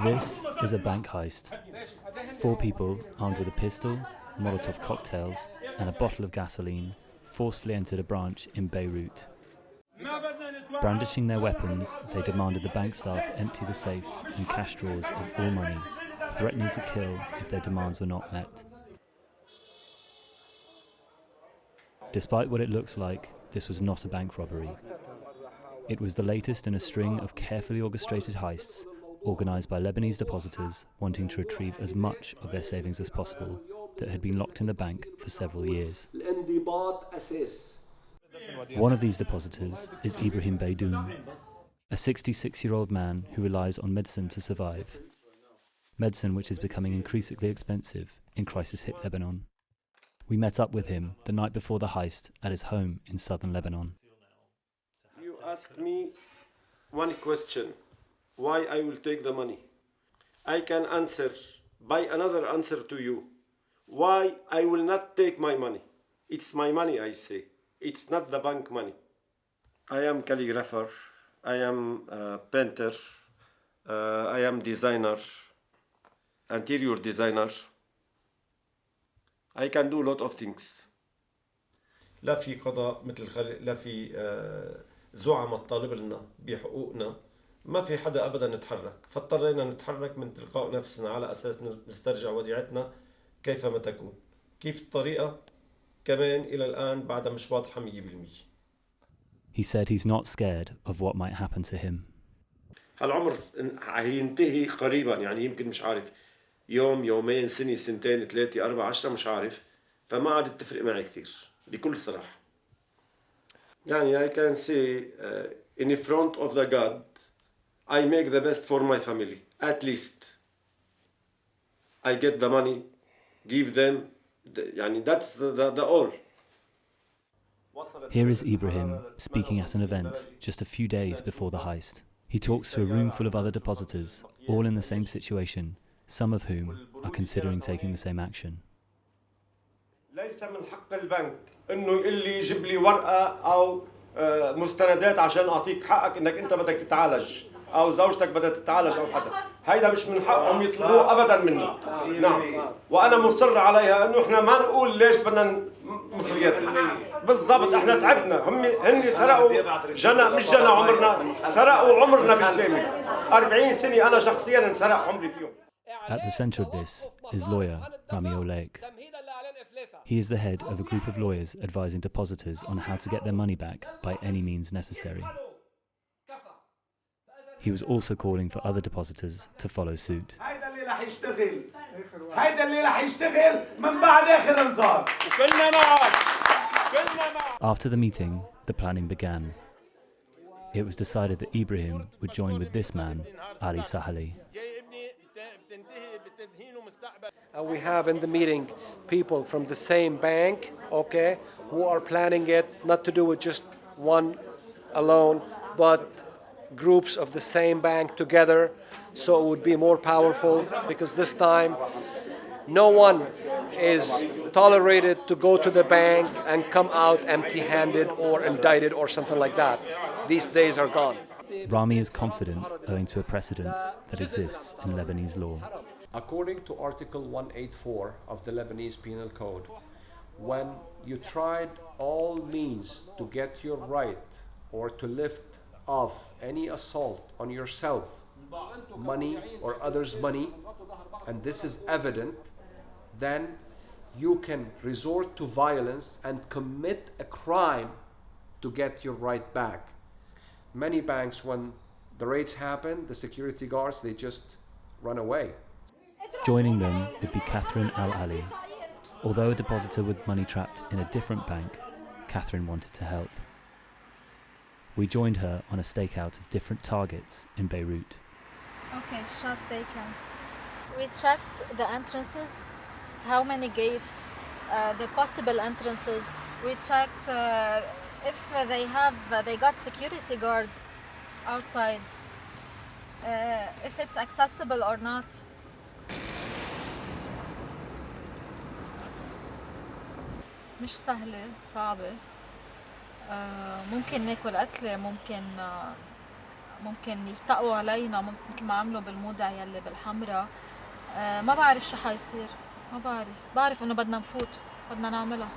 This is a bank heist. 4 people armed with a pistol, Molotov cocktails, and a bottle of gasoline forcefully entered a branch in Beirut. Brandishing their weapons, they demanded the bank staff empty the safes and cash drawers of all money, threatening to kill if their demands were not met. Despite what it looks like, this was not a bank robbery. It was the latest in a string of carefully orchestrated heists organised by Lebanese depositors wanting to retrieve as much of their savings as possible that had been locked in the bank for several years. One of these depositors is Ibrahim Beydoun, a 66-year-old man who relies on medicine to survive. Medicine which is becoming increasingly expensive in crisis-hit Lebanon. We met up with him the night before the heist at his home in southern Lebanon. You ask me one question, why I will take the money. I can answer by another answer to you, why I will not take my money. It's my money, I say. It's not the bank money. I am calligrapher, I am painter, I am designer, interior designer. I can do a lot of things. لا في قضاء مثل لا في زعماء تطالب لنا بحقوقنا، ما في حدا ابدا نتحرك، فاضطرينا نتحرك من تلقاء نفسنا على اساس نسترجع وديعتنا كيفما تكون. كيف الطريقة؟ كمان إلى الآن بعدها مش واضحة 100%. He said he's not scared of what might happen to him. هالعمر هينتهي قريبا، يعني يمكن مش عارف يوم يومين سنة سنتين 3 4 10 مش عارف، فما عادت تفرق معي كتير بكل صراحة. يعني I can say in front of the God I make the best for my family at least. I get the money, give them. يعني that's the all. Here is Ibrahim speaking at an event just a few days before the heist. He talks to a room full of other depositors, all in the same situation, some of whom are considering taking the same action. ليس من حق البنك إنه يقول لي جيب لي ورقة أو مستندات عشان أعطيك حقك إنك أنت بدك تتعالج أو زوجتك بدها تتعالج أو حدا. هيدا مش من حقهم يطلبوه أبداً منا. نعم. وأنا مصر عليها إنه إحنا ما نقول ليش بدنا مصريات. بالضبط إحنا تعبنا. هن سرقوا جنا مش جنا عمرنا، سرقوا عمرنا بالكامل. 40 سنة أنا شخصياً انسرق عمري فيهم. At the center of this is lawyer Rami Oleg. He is the head of a group of lawyers advising depositors on how to get their money back by any means necessary. He was also calling for other depositors to follow suit. After the meeting, the planning began. It was decided that Ibrahim would join with this man, Ali Sahali. We have in the meeting people from the same bank, okay, who are planning it, not to do it just one alone, but groups of the same bank together, so it would be more powerful, because this time no one is tolerated to go to the bank and come out empty-handed or indicted or something like that. These days are gone. Rami is confident owing to a precedent that exists in Lebanese law. According to Article 184 of the Lebanese Penal Code, when you tried all means to get your right or to lift off any assault on yourself, money or others' money, and this is evident, then you can resort to violence and commit a crime to get your right back. Many banks, when the raids happen, the security guards, they just run away. Joining them would be Catherine Al-Ali. Although a depositor with money trapped in a different bank, Catherine wanted to help. We joined her on a stakeout of different targets in Beirut. Okay, shot taken. We checked the entrances, how many gates, the possible entrances. We checked if they got security guards outside, if it's accessible or not. مش سهلة، صعبة. ممكن ناكل قتلة، ممكن ممكن يستقوا علينا مثل ما عملوا بالمودع يلي بالحمراء. ما بعرف شو حيصير، ما بعرف انه بدنا نفوت، بدنا نعملها،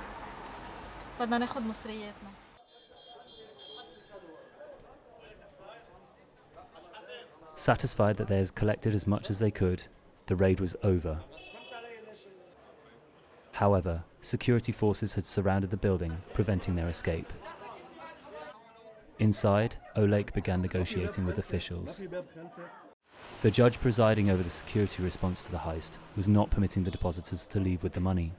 بدنا ناخد مصرياتنا. Satisfied that they had collected as much as they could, the raid was over. However, security forces had surrounded the building, preventing their escape. Inside, Oleg began negotiating with officials. The judge presiding over the security response to the heist was not permitting the depositors to leave with the money.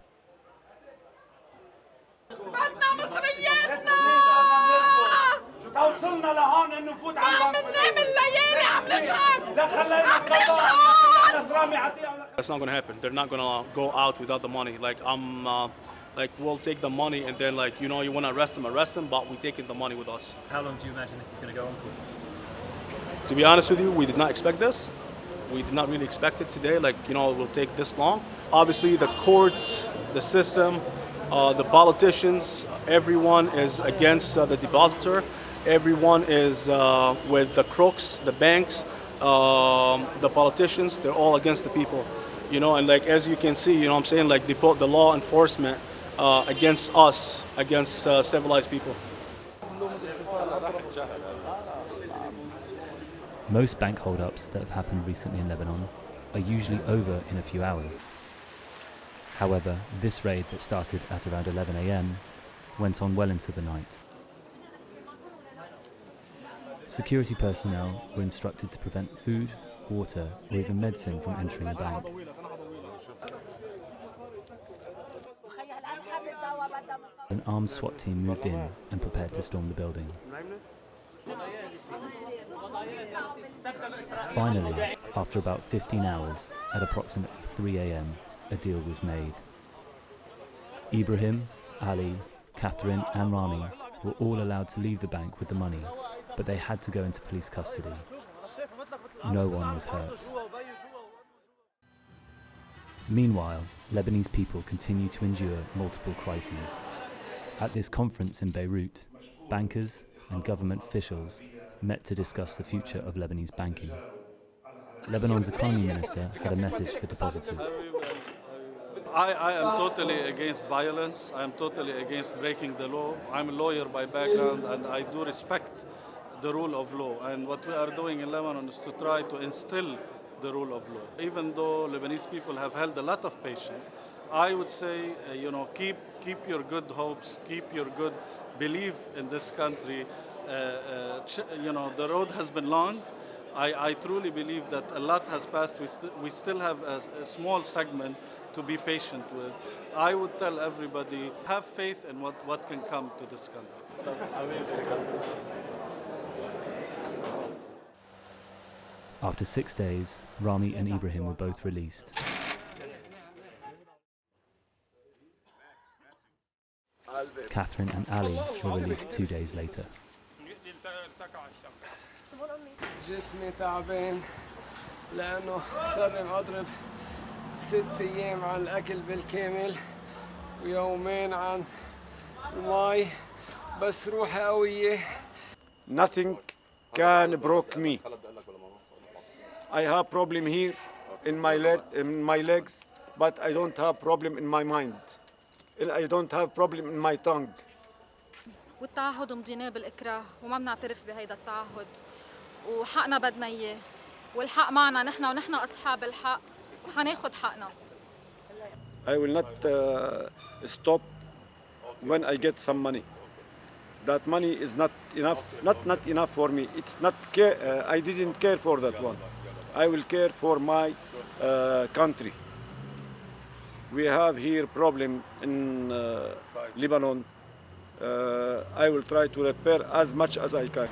That's not going to happen. They're not going to go out without the money. We'll take the money and then, you want to arrest them, but we're taking the money with us. How long do you imagine this is going to go on for? To be honest with you, we did not expect this. We did not really expect it today, it will take this long. Obviously, the courts, the system, the politicians, everyone is against the depositor. Everyone is with the crooks, the banks, the politicians. They're all against the people, and as you can see, the law enforcement against us, against civilized people. Most bank hold-ups that have happened recently in Lebanon are usually over in a few hours. However, this raid that started at around 11 a.m. went on well into the night. Security personnel were instructed to prevent food, water, or even medicine from entering the bank. An armed SWAT team moved in and prepared to storm the building. Finally, after about 15 hours, at approximately 3 a.m, a deal was made. Ibrahim, Ali, Catherine and Rami were all allowed to leave the bank with the money, but they had to go into police custody. No one was hurt. Meanwhile, Lebanese people continue to endure multiple crises. At this conference in Beirut, bankers and government officials met to discuss the future of Lebanese banking. Lebanon's economy minister had a message for depositors. I am totally against violence. I am totally against breaking the law. I'm a lawyer by background and I do respect the rule of law. And what we are doing in Lebanon is to try to instill the rule of law. Even though Lebanese people have held a lot of patience, I would say, keep your good hopes, keep your good belief in this country. The road has been long. I truly believe that a lot has passed. We still have a small segment to be patient with. I would tell everybody, have faith in what can come to this country. After 6 days, Rami and Ibrahim were both released. Catherine and Ali were released 2 days later. جسمي تعبان لأنه صار مضرب 6 أيام عن الأكل بالكامل ويومين عن المي بس روحي قوية. Nothing can broke me. I have problem here in my legs, but I don't have problem in my mind. I don't have problem in my tongue. والتعهد مضيناه بالإكراه وما بنعترف بهيدا التعهد وحقنا بدنا إياه والحق معنا نحن ونحن أصحاب الحق وحناخد حقنا. I will not stop when I get some money. That money is not enough, not enough for me. It's not care. I didn't care for that one. I will care for my country. We have here problem in Lebanon. I will try to repair as much as I can.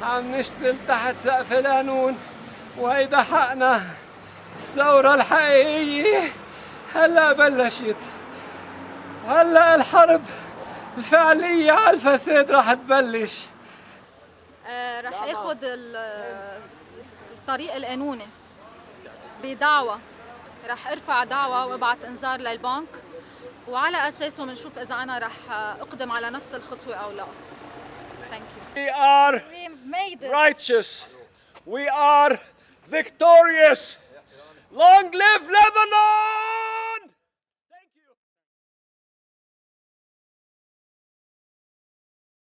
عم نشتغل تحت سقف القانون وهيدا حقنا. الثورة الحقيقية هلا بلشت وهلا الحرب الفعلية على الفساد راح تبلش. رح اخذ الطريق القانوني بدعوة، رح ارفع دعوة وابعت انذار للبنك وعلى اساسه بنشوف اذا انا رح اقدم على نفس الخطوة او لا. Thank you. We are made it. righteous. We are victorious. Long live Lebanon!